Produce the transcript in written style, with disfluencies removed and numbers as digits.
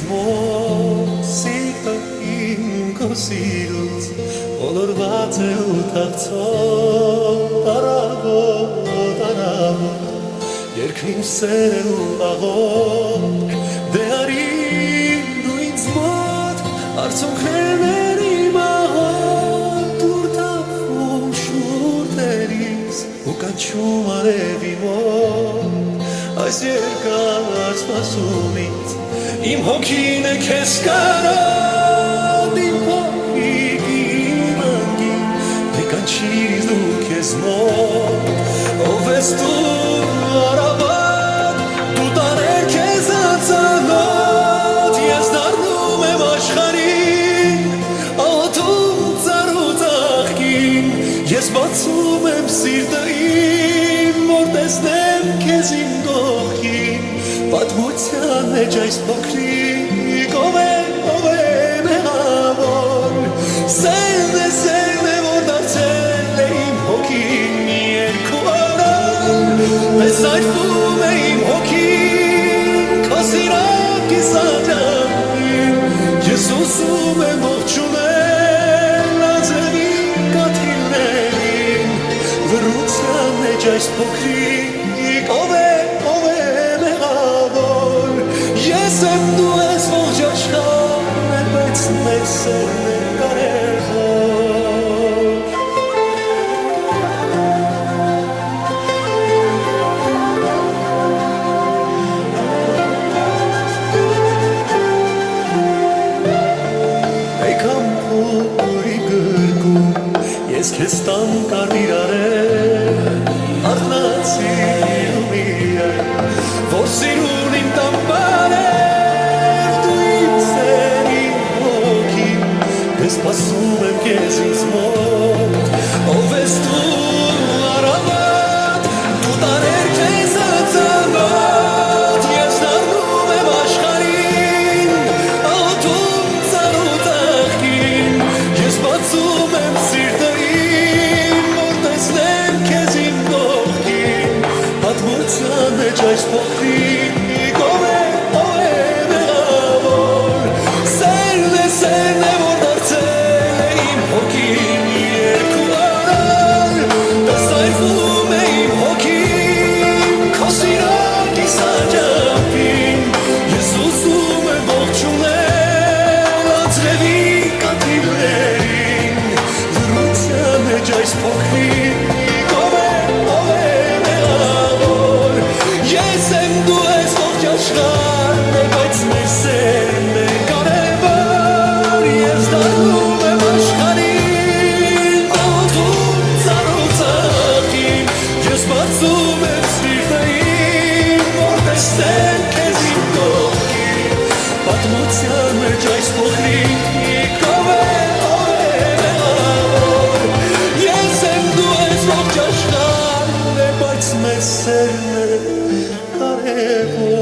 մոտ սիրտը իմ քո սիրուց ոլորված է ու թախծոտ արագոտ երկրին սեր է ու աղոտ դե արի դու ինձ մոտ արցունքներն են իմ աղոտ դուր թափվում շուրթերից ու կանչում արևի մոտ այս երկար սպասումից իմ հոգին է քեզ կարոտ իմ փոքրիկ իմ անգին դե կանչիր դու քեզ մոտ ով ես դու արավատ դու տարեր քեզ անծանոթ ես դառնում եմ աշխարհին աղոթում ծառու ծաղկին ես բացում եմ սիրտը իմ որ տեսնեմ քեզ իմ գողքին պատմության մեջ այս փոքրիկ ով է մեղավոր սերն է որ դարձել է իմ հոգին երկու արան մեզ այրվում է իմ հոգին քո սիրակի սաջապին ես ուզում եմ ողջունել աձևի կաթիլներին վրության մեջ այս փոքրիկ ով է Ես եմ դու ես ողջ աշխարհն բայց մեծ սերն է կարևոր Եկամ փորի գրկում ես քեզ տամ կարմիր արել արթնացի ու միայն որ սիրուն իմ տամ Սպասում եմ քեզ ինձ մոտ ով ես դու արավատ դու տարեր քեզ անծանոթ ես դառնում եմ աշխարհին աղոթում ծառու ծաղկին ես բացում եմ սիրտը իմ որ տեսնեմ քեզ իմ գողքին պատմության մեջ այս փոքրիկ ով է մեղավոր սերն է Այս փոքրիկ ով է մեղավոր Ես եմ դու ես ողջ աշխարհն է բայց մեր սերն է կարևոր Ես դառնում եմ աշխարհին աղոթում ծառու ծաղկին Ես բացում եմ սիրտը իմ որ տեսնեմ քեզ իմ կողքին պատմության մեջ այս փոքրիկ ով է Ողջ աշխարհն է բայց մեր սերն է կարևոր